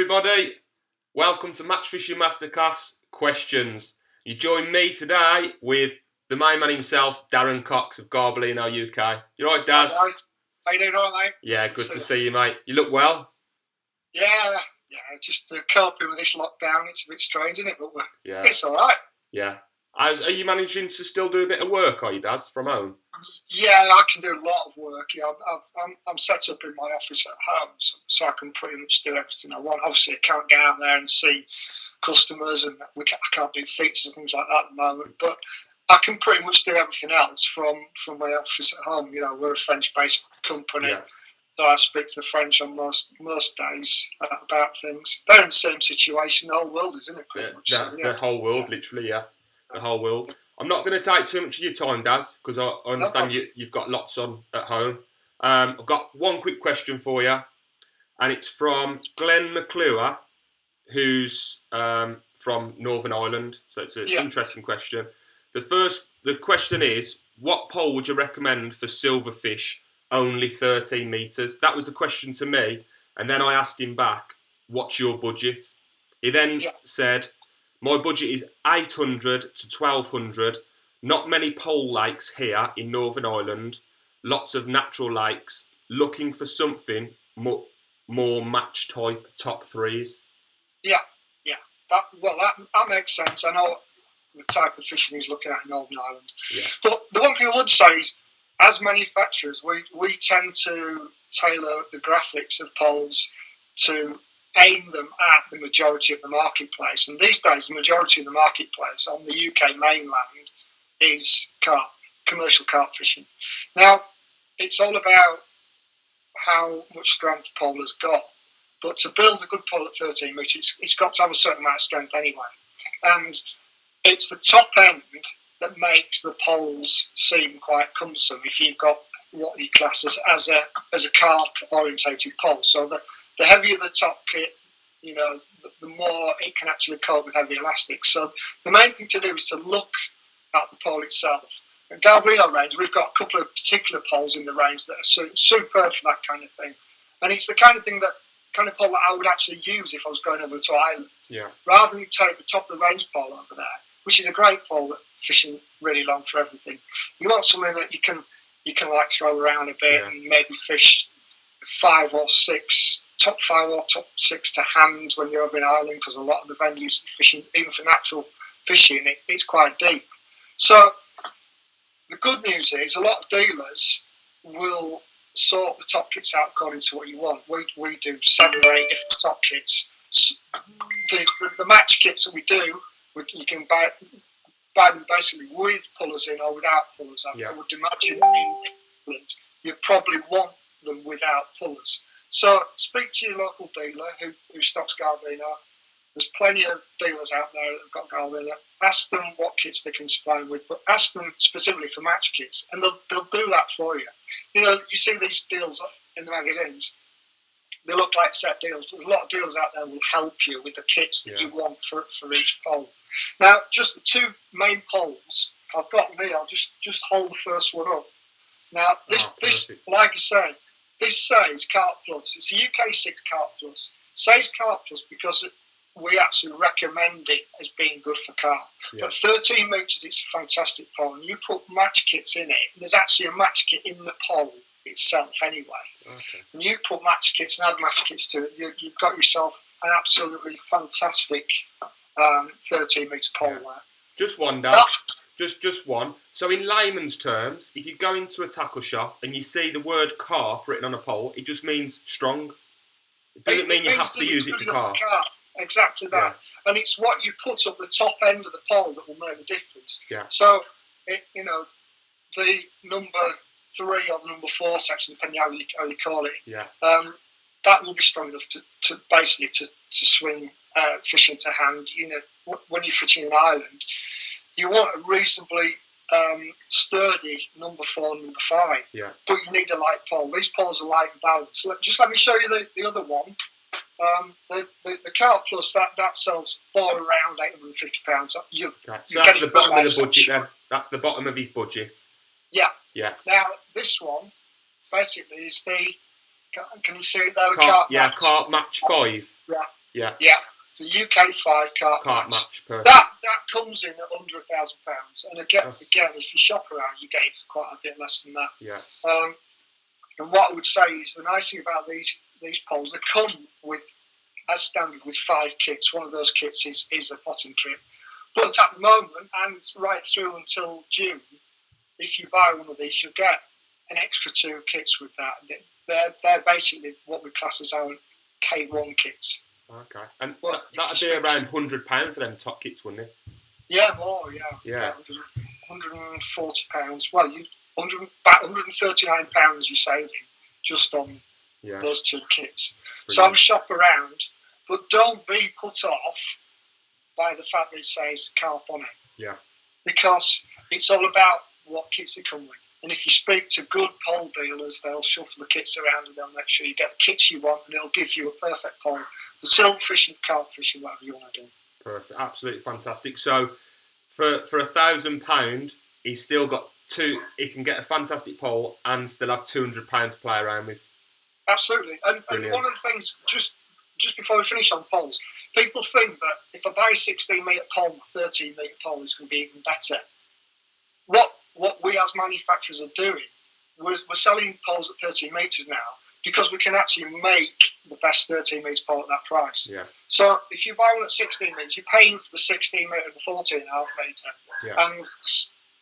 everybody, welcome to Match Fishing Masterclass Questions. You join me today with the main man himself, Darren Cox of Garbalino, UK. You right, Daz? Hello. How you doing, all right, mate? Yeah, good to see you, mate. You look well. Yeah, just coping with this lockdown. It's a bit strange, isn't it? But it's all right. Yeah. Are you managing to still do a bit of work, are you, Daz, from home? Yeah, I can do a lot of work. Yeah, I'm set up in my office at home, so I can pretty much do everything I want. Obviously, I can't get out there and see customers, and I can't do features and things like that at the moment. But I can pretty much do everything else from my office at home. You know, we're a French-based company. Yeah. So I speak to the French on most days about things. They're in the same situation. The whole world is, isn't it? Pretty much. The whole world, literally, yeah. The whole world. I'm not going to take too much of your time, Daz, because I understand you've got lots on at home. I've got one quick question for you, and it's from Glenn McClure, who's from Northern Ireland. So it's an interesting question. The question is, what pole would you recommend for silverfish only 13 metres? That was the question to me, and then I asked him back, what's your budget? He then said, my budget is 800 to 1200. Not many pole lakes here in Northern Ireland. Lots of natural lakes. Looking for something more match type top threes. Yeah. That makes sense. I know the type of fishing he's looking at in Northern Ireland. Yeah. But the one thing I would say is, as manufacturers, we tend to tailor the graphics of poles to aim them at the majority of the marketplace. And these days, the majority of the marketplace on the UK mainland is carp, commercial carp fishing. Now, it's all about how much strength the pole has got. But to build a good pole at 13 metres, it's got to have a certain amount of strength anyway. And it's the top end that makes the poles seem quite cumbersome if you've got what you class as a carp orientated pole. So the heavier the top kit, you know, the more it can actually cope with heavy elastics. So the main thing to do is to look at the pole itself. At Garbalino range, we've got a couple of particular poles in the range that are superb for that kind of thing. And it's the kind of pole that I would actually use if I was going over to Ireland. Yeah. Rather than take the top of the range pole over there, which is a great pole at fishing really long for everything. You want something that you can like throw around a bit and maybe fish 5 or 6, top 5 or top 6 to hand when you're over in Ireland, because a lot of the venues fishing, even for natural fishing, it's quite deep. So the good news is a lot of dealers will sort the top kits out according to what you want. We do 7 or 8 different top kits. The match kits that we do, you can buy them basically with pullers in or without pullers. I would imagine in England you probably want them without pullers. So speak to your local dealer who stocks Garbalino. There's plenty of dealers out there that have got Garbalino. Ask them what kits they can supply them with, but ask them specifically for match kits, and they'll do that for you. You know, you see these deals in the magazines. They look like set deals, but there's a lot of dealers out there who will help you with the kits that you want for each pole. Now, just the 2 main poles I've got me. I'll just hold the first one up. Now, this like I say, this says Carp Plus. It's a UK 6 Carp Plus. It says Carp Plus because we actually recommend it as being good for carp. Yeah. But 13 metres, it's a fantastic pole. And you put match kits in it, there's actually a match kit in the pole itself anyway. Okay. And you put match kits and add match kits to it, you've got yourself an absolutely fantastic 13 metre pole there. Just one, Dad. Just one. So in layman's terms, if you go into a tackle shop and you see the word carp written on a pole, it just means strong. It doesn't mean you have to use it for carp. Exactly that. Yeah. And it's what you put up the top end of the pole that will make the difference. Yeah. So, the number 3 or the number 4 section, depending how you call it, that will be strong enough to basically swing fishing to hand. You know, when you're fishing in Ireland, you want a reasonably sturdy number 4 and number 5. Yeah. But you need a light pole. These poles are light and balanced. Just let me show you the other one. The Carp Plus, that sells for around £850. So that's the bottom of the budget then. That's the bottom of his budget. Yeah. Yeah. Now, this one, basically, is can you see it there? Carp Match. Carp Match 5. Yeah. Yeah. The UK 5 cart match. Perfect. That comes in at under £1,000. And again, if you shop around, you get it for quite a bit less than that. Yeah. And what I would say is the nice thing about these poles, they come with, as standard, with 5 kits. One of those kits is a potting kit. But at the moment, and right through until June, if you buy one of these, you'll get an extra 2 kits with that. They're basically what we class as our K1 kits. Okay, and that'd be around £100 for them top kits, wouldn't it? Yeah, more. Yeah. £140. Well, about £139 you're saving just on those 2 kits. Brilliant. So I would shop around, but don't be put off by the fact that it says carp on it. Yeah. Because it's all about what kits they come with. And if you speak to good pole dealers, they'll shuffle the kits around and they'll make sure you get the kits you want, and it'll give you a perfect pole for silk fishing, carp fishing, whatever you want to do. Perfect, absolutely fantastic. So for £1,000, he's still got 2. He can get a fantastic pole and still have £200 to play around with. Absolutely, and one of the things just before we finish on poles, people think that if I buy a 16-metre pole, a 13-metre pole is going to be even better. What we as manufacturers are doing, we're selling poles at 13 metres now because we can actually make the best 13 metre pole at that price. Yeah. So if you buy one at 16 metres, you're paying for the 16 metre and the 14.5 metre. Yeah. And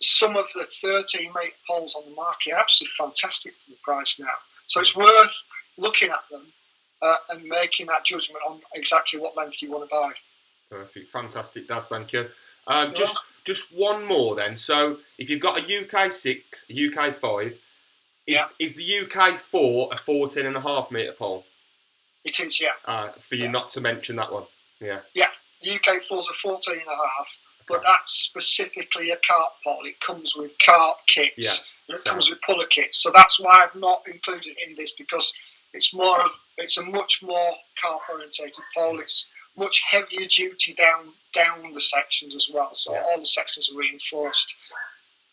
some of the 13 metre poles on the market are absolutely fantastic for the price now. So it's worth looking at them and making that judgment on exactly what length you want to buy. Perfect, fantastic, Daz, thank you. Just one more then. So if you've got a UK 6, a UK 5, is the UK 4 a 14.5 metre pole? It is, yeah. For you not to mention that one. Yeah. Yeah, the UK 4 is a 14.5, but that's specifically a carp pole. It comes with carp kits. Yeah. It comes with puller kits. So that's why I've not included it in this, because it's a much more carp orientated pole. It's much heavier duty down the sections as well. So all the sections are reinforced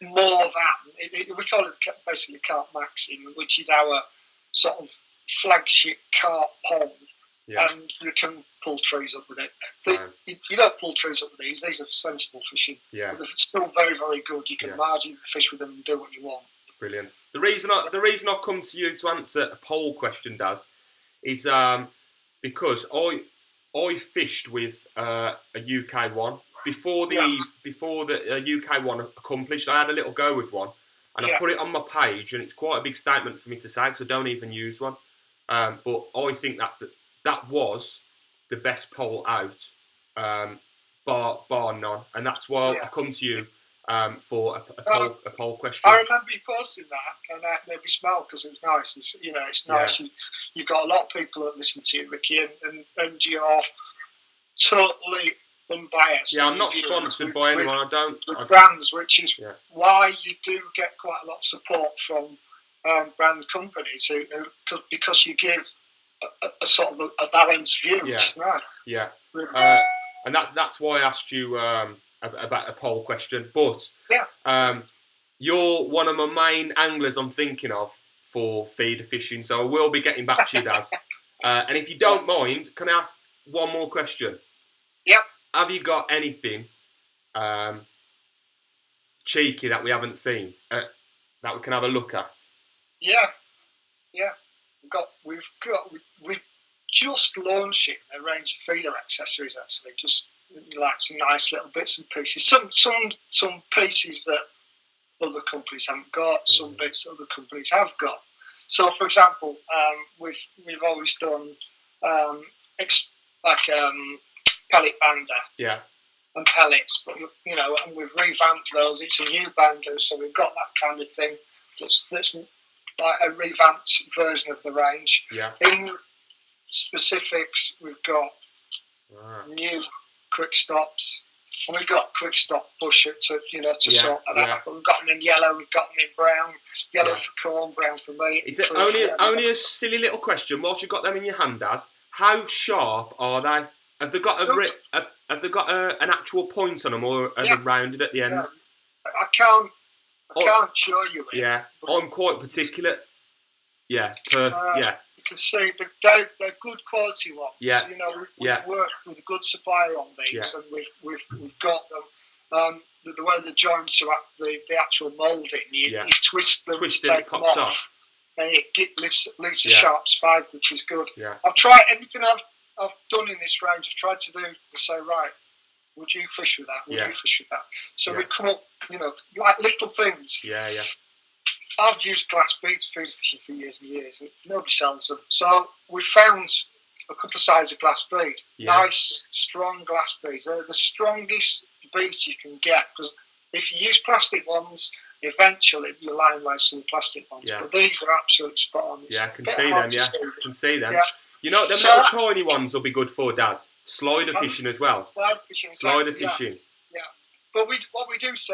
more than we call it basically Carp Maxim, which is our sort of flagship carp pole. Yeah. And you can pull trees up with it. You don't pull trees up with these. These are sensible fishing. Yeah. But they're still very, very good. You can margin fish with them and do what you want. Brilliant. The reason I come to you to answer a poll question, Daz, is because I fished with a UK one before the UK one accomplished. I had a little go with one, and I put it on my page, and it's quite a big statement for me to say because I don't even use one. But I think that was the best pole out, bar none, and that's why I come to you for a poll question. I remember you posting that, and that made me smile because it was nice. It's nice. Yeah. You've got a lot of people that listen to you, Ricky, and you're totally unbiased. Yeah, I'm not sponsored by anyone. I don't. With brands, which is why you do get quite a lot of support from brand companies because you give a sort of a balanced view, which is nice. Yeah, and that's why I asked you about a poll question. But you're one of my main anglers I'm thinking of for feeder fishing, so I will be getting back to you, Daz. And if you don't mind, can I ask one more question? Yep. Have you got anything cheeky that we haven't seen that we can have a look at? Yeah. We've just launching a range of feeder accessories. Actually, just like some nice little bits and pieces. Some pieces that other companies haven't got. Some bits that other companies have got. So, for example, we've always done pellet bander. Yeah. And pellets, but and we've revamped those. It's a new bander, so we've got that kind of thing. That's like a revamped version of the range. Yeah. In specifics, we've got new quick stops, and we've got quick stop pusher to sort that out. But we've got them in yellow, we've got them in brown. Yellow for corn, brown for meat. It's only a silly little question. Whilst you've got them in your hand, Daz, how sharp are they? Have they got an actual point on them, or are they rounded at the end? Yeah. I can't show you it. Yeah, I'm quite particular. Yeah, yeah. You can see they're good quality ones. Yeah. You know, we've worked with a good supplier on these, and we've got them. The way the joints are at the actual moulding, you twist them to take them off, and it leaves a sharp spike, which is good. Yeah. I've tried everything I've done in this range. I've tried to do to say, right, would you fish with that? Would you fish with that? So we come up, you know, like little things. Yeah, yeah. I've used glass beads feeder fishing for years and years, and nobody sells them. So we found a couple of sizes of glass bead. Yeah. Nice, strong glass beads. They're the strongest beads you can get, because if you use plastic ones, eventually you're lying waste to the plastic ones. Yeah. But these are absolutely spot on. I can see them. Yeah, I can see them. Yeah. You know, them little tiny ones will be good for Daz. Slider fishing as well. Slider fishing. Slider fishing. Yeah. But what we do say,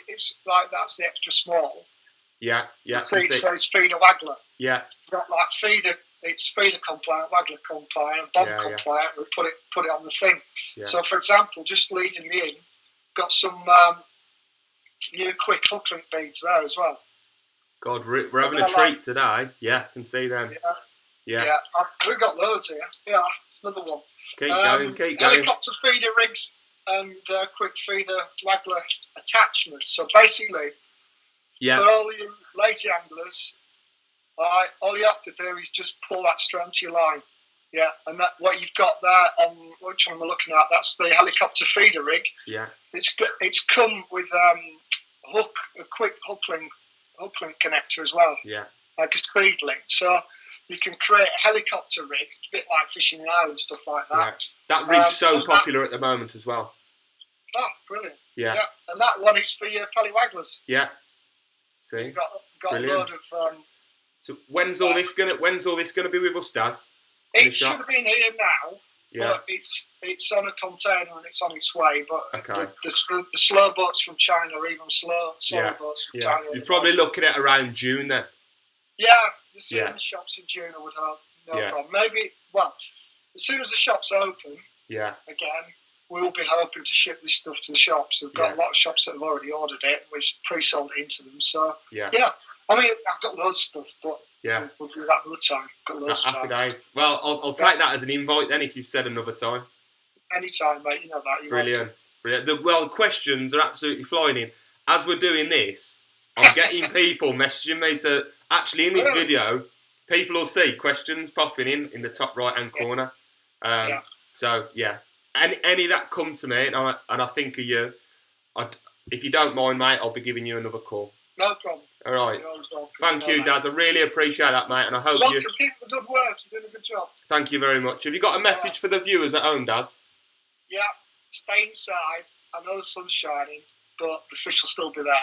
it's like that's the extra small. Yeah. So it's feeder waggler. Yeah. Not like feeder. It's feeder compliant, waggler compliant, bomb compliant. We put it on the thing. Yeah. So, for example, just leading me in, got some new quick hook link beads there as well. God, we're having a treat today. Yeah, I can see them. Yeah. We've got loads here. Yeah, another one. Keep going. Helicopter feeder rigs and quick feeder waggler attachments. So basically, for all you lazy anglers, all you have to do is just pull that strand to your line. Yeah, and that what you've got there on which one we're looking at, that's the helicopter feeder rig. Yeah. It's come with a quick hook link connector as well. Yeah. Like a speed link. So you can create a helicopter rig, it's a bit like fishing in Ireland, stuff like that. Yeah. That rig's so popular at the moment as well. Oh, brilliant. Yeah. And that one is for your pelly wagglers. Yeah. See? You've got a load of so when's all this gonna be with us, Daz? It should have been here now. Yeah. But it's on a container and it's on its way. But the slow boats from China are even slower boats from China. You're probably looking at around June then. Yeah, you see in the shops in June, I would hope. No problem. Maybe, as soon as the shops open, again, we'll be hoping to ship this stuff to the shops. We've got a lot of shops that have already ordered it, and we've pre-sold it into them. So, I mean, I've got loads of stuff, but we'll do that another time. Got loads of time. Happy days. Well, I'll take that as an invite then if you've said another time. Anytime, mate. You know that. Brilliant. The questions are absolutely flying in. As we're doing this, I'm getting people messaging me. So, actually, in this video, people will see questions popping in the top right-hand corner. So, any that come to me, and I think of you, if you don't mind, mate, I'll be giving you another call. No problem. All right. Thank you, Daz. I really appreciate that, mate, and I hope you keep the good work. You're doing a good job. Thank you very much. Have you got a message for the viewers at home, Daz? Yeah. Stay inside. I know the sun's shining, but the fish will still be there.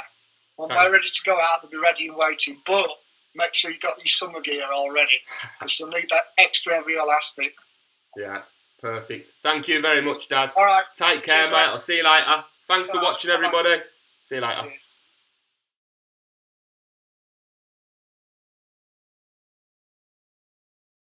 When we're ready to go out, they'll be ready and waiting. But make sure you've got your summer gear all ready, because you'll need that extra heavy elastic. Yeah. Perfect. Thank you very much, Daz. All right. Take care, mate. I'll see you later. Thanks for watching, everybody. See you later. Cheers.